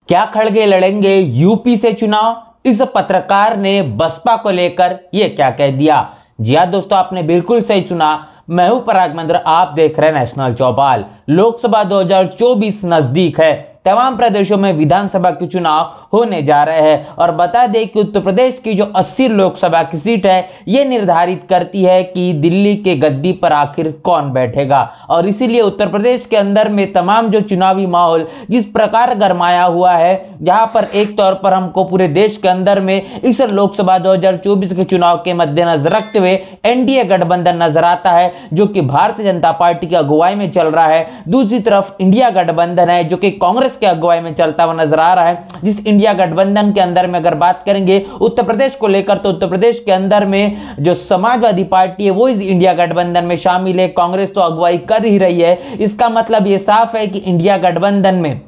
क्या खड़गे लड़ेंगे यूपी से चुनाव? इस पत्रकार ने बसपा को लेकर यह क्या कह दिया? जी हाँ दोस्तों, आपने बिल्कुल सही सुना। मैं हूं पराग महेंद्र, आप देख रहे हैं नेशनल चौपाल। लोकसभा 2024 नजदीक है। तमाम प्रदेशों में विधानसभा के चुनाव होने जा रहे हैं और बता दें कि उत्तर प्रदेश की जो 80 लोकसभा की सीट है, ये निर्धारित करती है कि दिल्ली के गद्दी पर आखिर कौन बैठेगा। और इसीलिए उत्तर प्रदेश के अंदर में तमाम जो चुनावी माहौल जिस प्रकार गरमाया हुआ है, जहां पर एक तौर पर हमको पूरे देश के अंदर में इस लोकसभा 2024 के चुनाव के मद्देनजर रखते हुए एनडीए गठबंधन नजर आता है, जो कि भारतीय जनता पार्टी की अगुवाई में चल रहा है। दूसरी तरफ इंडिया गठबंधन है, जो कि कांग्रेस के अगुवाई में चलता हुआ नजर आ रहा है। जिस इंडिया गठबंधन के अंदर में अगर बात करेंगे उत्तर प्रदेश को लेकर, तो उत्तर प्रदेश के अंदर में जो समाजवादी पार्टी है वो इस इंडिया गठबंधन में शामिल है। कांग्रेस तो अगुवाई कर ही रही है। इसका मतलब ये साफ है कि इंडिया गठबंधन में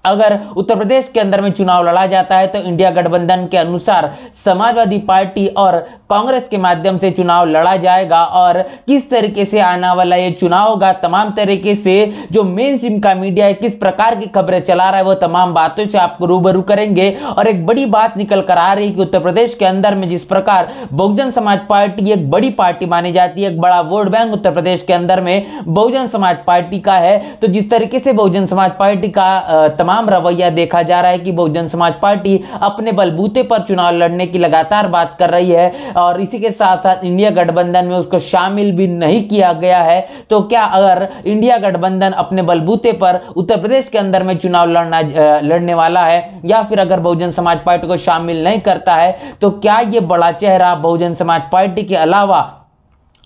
अगर उत्तर प्रदेश के अंदर में चुनाव लड़ा जाता है तो इंडिया गठबंधन के अनुसार समाजवादी पार्टी और कांग्रेस के माध्यम से चुनाव लड़ा जाएगा। और किस तरीके से आने वाला ये चुनाव होगा, तमाम तरीके से जो मेन स्ट्रीम का मीडिया है किस प्रकार की खबरें चला रहा है, वो तमाम बातों से आपको रूबरू करेंगे। और एक बड़ी बात निकल कर आ रही है कि उत्तर प्रदेश के अंदर में जिस प्रकार बहुजन समाज पार्टी एक बड़ी पार्टी मानी जाती है, एक बड़ा वोट बैंक उत्तर प्रदेश के अंदर में बहुजन समाज पार्टी का है, तो जिस तरीके से बहुजन समाज पार्टी का तमाम रवैया देखा जा रहा है कि बहुजन समाज पार्टी अपने बलबूते पर चुनाव लड़ने की लगातार बात कर रही है और इसी के साथ साथ इंडिया गठबंधन में उसको शामिल भी नहीं किया गया है। तो क्या अगर इंडिया गठबंधन अपने बलबूते पर उत्तर प्रदेश के अंदर में चुनाव लड़ने वाला है, या फिर अगर बहुजन समाज पार्टी को शामिल नहीं करता है, तो क्या यह बड़ा चेहरा बहुजन समाज पार्टी के अलावा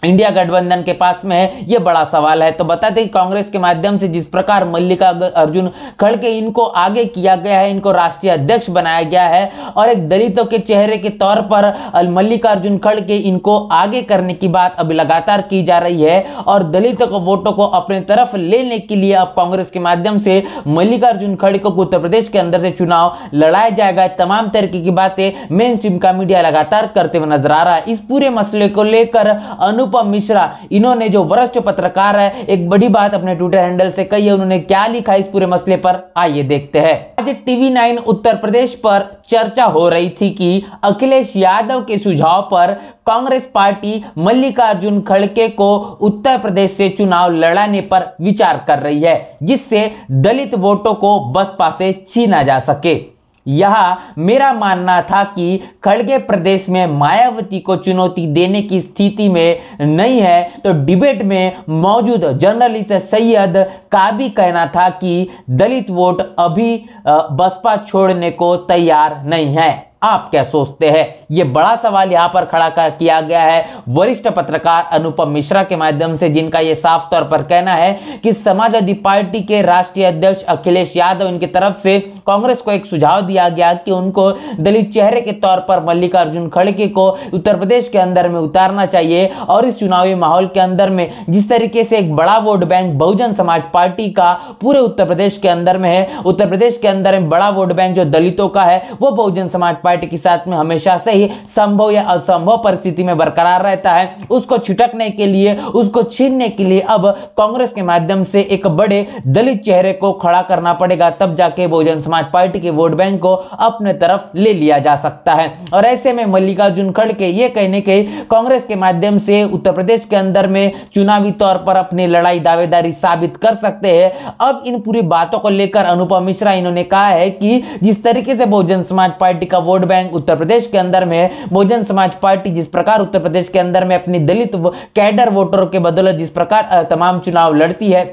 इंडिया गठबंधन के पास में है? यह बड़ा सवाल है। तो बता दें कि कांग्रेस के माध्यम से जिस प्रकार मल्लिकार्जुन खड़गे इनको आगे किया गया है, इनको राष्ट्रीय अध्यक्ष बनाया गया है और एक दलितों के चेहरे के तौर पर मल्लिकार्जुन खड़गे इनको आगे करने की बात अभी लगातार की जा रही है। और दलितों को वोटों को अपने तरफ लेने के लिए अब कांग्रेस के माध्यम से मल्लिकार्जुन खड़गे को उत्तर प्रदेश के अंदर से चुनाव लड़ाया जाएगा। तमाम तरीके की बातें मेन स्ट्रीम का मीडिया लगातार करते हुए नजर आ रहा है। इस पूरे मसले को लेकर अनुपम मिश्रा, इन्होंने जो वरिष्ठ पत्रकार है, एक बड़ी बात अपने ट्विटर हैंडल से कही है। उन्होंने क्या लिखा इस पूरे मसले पर, आइए देखते हैं। आज टीवी 9 उत्तर प्रदेश पर चर्चा हो रही थी कि अखिलेश यादव के सुझाव पर कांग्रेस पार्टी मल्लिकार्जुन खड़गे को उत्तर प्रदेश से चुनाव लड़ाने पर विचार कर रही है, जिससे दलित वोटों को बसपा से छीना जा सके। यह मेरा मानना था कि खड़गे प्रदेश में मायावती को चुनौती देने की स्थिति में नहीं है, तो डिबेट में मौजूद जर्नलिस्ट सैयद का भी कहना था कि दलित वोट अभी बसपा छोड़ने को तैयार नहीं है। आप क्या सोचते हैं? यह बड़ा सवाल यहां पर खड़ा किया गया है वरिष्ठ पत्रकार अनुपम मिश्रा के माध्यम से, जिनका यह साफ तौर पर कहना है कि समाजवादी पार्टी के राष्ट्रीय अध्यक्ष अखिलेश यादव, इनकी तरफ से कांग्रेस को एक सुझाव दिया गया कि उनको दलित चेहरे के तौर पर मल्लिकार्जुन खड़गे को उत्तर प्रदेश के अंदर में उतारना चाहिए। और इस चुनावी माहौल के अंदर में जिस तरीके से एक बड़ा vote bank Bahujan Samaj party का पूरे उत्तर प्रदेश के अंदर में है, उत्तर प्रदेश के अंदर में बड़ा वोट बैंक जो दलितों का है वो बहुजन समाज पार्टी के साथ में हमेशा से ही संभव या असंभव परिस्थिति में बरकरार रहता है। उसको छिटकने के लिए, उसको छीनने के लिए अब कांग्रेस के माध्यम से एक बड़े दलित चेहरे को खड़ा करना पड़ेगा, तब जाके बहुजन समाज पार्टी के वोट बैंक को अपने तरफ ले लिया जा सकता है। और ऐसे में मल्लिकार्जुन खड़गे ये कहने के कांग्रेस के माध्यम से उत्तर प्रदेश के अंदर में चुनावी तौर पर अपनी लड़ाई दावेदारी साबित कर सकते हैं। अब इन पूरी बातों को लेकर अनुपम मिश्रा इन्होंने कहा है कि जिस तरीके से बहुजन समाज पार्टी का वोट बैंक उत्तर प्रदेश के अंदर में, बहुजन समाज पार्टी जिस प्रकार उत्तर प्रदेश के अंदर में अपनी दलित कैडर वोटरों के बदौलत जिस प्रकार तमाम चुनाव लड़ती है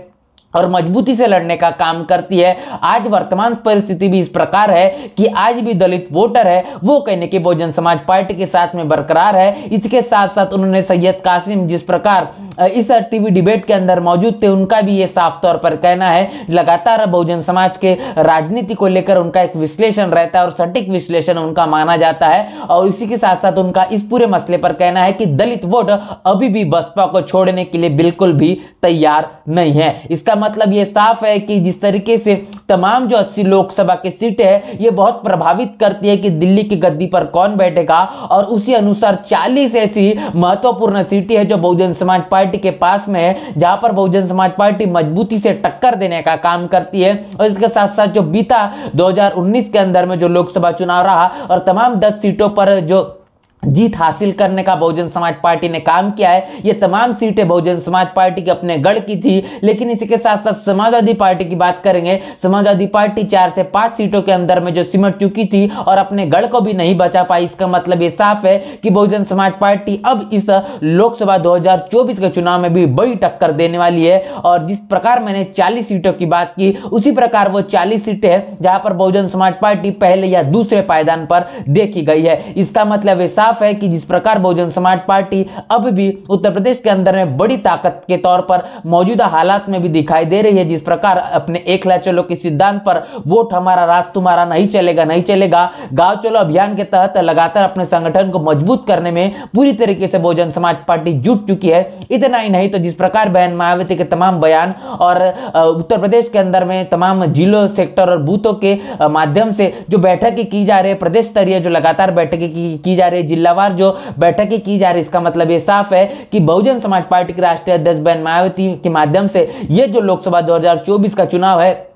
और मजबूती से लड़ने का काम करती है, आज वर्तमान परिस्थिति भी इस प्रकार है कि आज भी दलित वोटर है वो कहने के बहुजन समाज पार्टी के साथ में बरकरार है। इसके साथ साथ उन्होंने सैयद कासिम जिस प्रकार इस टीवी डिबेट के अंदर मौजूद थे, उनका भी ये साफ तौर पर कहना है, लगातार बहुजन समाज के राजनीति को लेकर उनका एक विश्लेषण रहता है और सटीक विश्लेषण उनका माना जाता है। और इसी के साथ साथ उनका इस पूरे मसले पर कहना है कि दलित वोट अभी भी बसपा को छोड़ने के लिए बिल्कुल भी तैयार नहीं है। इसका मतलब ये साफ है कि जिस तरीके से तमाम जो 80 लोकसभा की सीटें है ये बहुत प्रभावित करती है कि दिल्ली की गद्दी पर कौन बैठेगा, और उसी अनुसार 40 ऐसी महत्वपूर्ण सीटें है जो बहुजन समाज पार्टी के पास में है, जहां पर बहुजन समाज पार्टी मजबूती से टक्कर देने का काम करती है। और इसके साथ साथ जो बीता 2019 के अंदर में जो लोकसभा चुनाव रहा और तमाम 10 सीटों पर जो जीत हासिल करने का बहुजन समाज पार्टी ने काम किया है, ये तमाम सीटें बहुजन समाज पार्टी के अपने गढ़ की थी। लेकिन इसी के साथ साथ समाजवादी पार्टी की बात करेंगे, समाजवादी पार्टी 4 से 5 सीटों के अंदर में जो सिमट चुकी थी और अपने गढ़ को भी नहीं बचा पाई। इसका मतलब ये साफ है कि बहुजन समाज पार्टी अब इस लोकसभा 2024 के चुनाव में भी बड़ी टक्कर देने वाली है। और जिस प्रकार मैंने 40 सीटों की बात की, उसी प्रकार वो 40 सीटें हैं जहां पर बहुजन समाज पार्टी पहले या दूसरे पायदान पर देखी गई है। इसका मतलब ये है कि जिस प्रकार बहुजन समाज पार्टी अब भी उत्तर प्रदेश के अंदर में बड़ी ताकत के तौर पर मौजूदा हालात में भी दिखाई दे रही है, जिस प्रकार अपने एक ला चलो के सिद्धांत पर वोट हमारा राज तुम्हारा नहीं चलेगा गांव चलो अभियान के तहत लगातार अपने संगठन को मजबूत करने में पूरी तरीके से बहुजन समाज पार्टी जुट चुकी है। इतना ही नहीं तो जिस प्रकार बहन मायावती के तमाम बयान और उत्तर प्रदेश के अंदर में तमाम जिलों, सेक्टर और बूथों के माध्यम से जो बैठकें की जा रही है, प्रदेश स्तरीय जो लगातार बैठकें की जा रही है, जिलावार जो बैठकें की जा रही है, इसका मतलब ये साफ है कि बहुजन समाज पार्टी के राष्ट्रीय अध्यक्ष बहन मायावती के माध्यम से ये जो लोकसभा 2024 का चुनाव है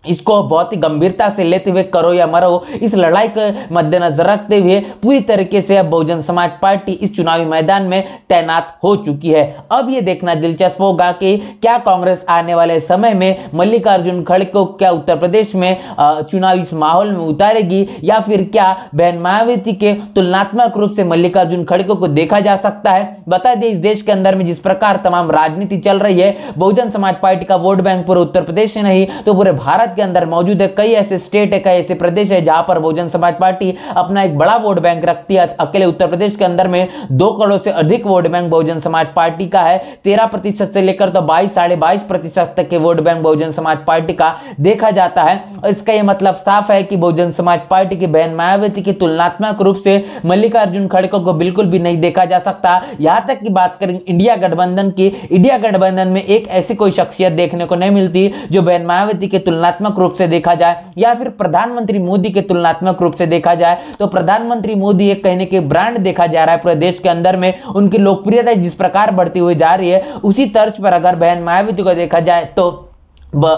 इसको बहुत ही गंभीरता से लेते हुए करो या मरो इस लड़ाई के मद्देनजर रखते हुए पूरी तरीके से अब बहुजन समाज पार्टी इस चुनावी मैदान में तैनात हो चुकी है। अब ये देखना दिलचस्प होगा कि क्या कांग्रेस आने वाले समय में मल्लिकार्जुन खड़गे को क्या उत्तर प्रदेश में चुनावी माहौल में उतारेगी, या फिर क्या बहन मायावती के तुलनात्मक रूप से मल्लिकार्जुन खड़गे को देखा जा सकता है। बता दें इस देश के अंदर में जिस प्रकार तमाम राजनीति चल रही है, बहुजन समाज पार्टी का वोट बैंक पूरे उत्तर प्रदेश में नहीं तो पूरे भारत के अंदर मौजूद है। कई ऐसे स्टेट है, कई ऐसे प्रदेश है जहां पर बहुजन समाज पार्टी अपना एक बड़ा वोट बैंक रखती है। अकेले उत्तर प्रदेश के अंदर में 2 करोड़ से अधिक vote bank Bahujan Samaj party का है। 13% से लेकर तो 22-22.5% तक के vote bank Bahujan Samaj party का देखा जाता है। और इसका यह मतलब साफ है कि बहुजन समाज पार्टी की बहन मायावती की तुलनात्मक रूप से मल्लिकार्जुन खड़गे को बिल्कुल भी नहीं देखा जा सकता। यहां तक की बात करें इंडिया गठबंधन की, इंडिया गठबंधन में एक ऐसी कोई शख्सियत देखने को नहीं मिलती जो बहन मायावती के तुलनात्मक रूप से देखा जाए, या फिर प्रधानमंत्री मोदी के तुलनात्मक रूप से देखा जाए तो प्रधानमंत्री मोदी एक कहने के ब्रांड देखा जा रहा है पूरे देश के अंदर में। उनकी लोकप्रियता जिस प्रकार बढ़ती हुई जा रही है, उसी तर्ज पर अगर बहन मायावती को देखा जाए तो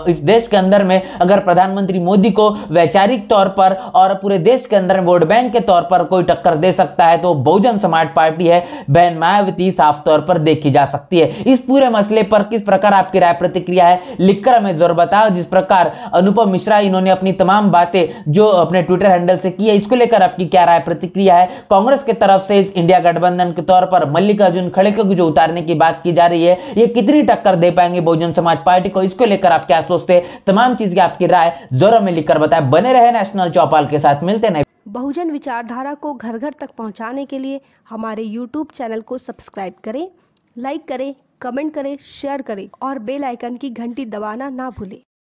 इस देश के अंदर में अगर प्रधानमंत्री मोदी को वैचारिक तौर पर और पूरे देश के अंदर वोट बैंक के तौर पर कोई टक्कर दे सकता है तो बहुजन समाज पार्टी है, बहन मायावती साफ तौर पर देखी जा सकती है। इस पूरे मसले पर किस प्रकार आपकी राय प्रतिक्रिया है लिखकर हमें जरूर बताओ। जिस प्रकार अनुपम मिश्रा इन्होंने अपनी तमाम बातें जो अपने ट्विटर हैंडल से की है, इसको लेकर आपकी क्या राय प्रतिक्रिया है। कांग्रेस की तरफ से इस इंडिया गठबंधन के तौर पर मल्लिकार्जुन खड़गे को जो उतारने की बात की जा रही है, ये कितनी टक्कर दे पाएंगे बहुजन समाज पार्टी को, इसको लेकर क्या सोचते, तमाम चीज की आपकी राय जरूर में लिखकर बताएं। बने रहे नेशनल चौपाल के साथ, मिलते हैं। बहुजन विचारधारा को घर घर तक पहुंचाने के लिए हमारे YouTube चैनल को सब्सक्राइब करें, लाइक करें, कमेंट करें, शेयर करें और बेल आइकन की घंटी दबाना ना भूलें।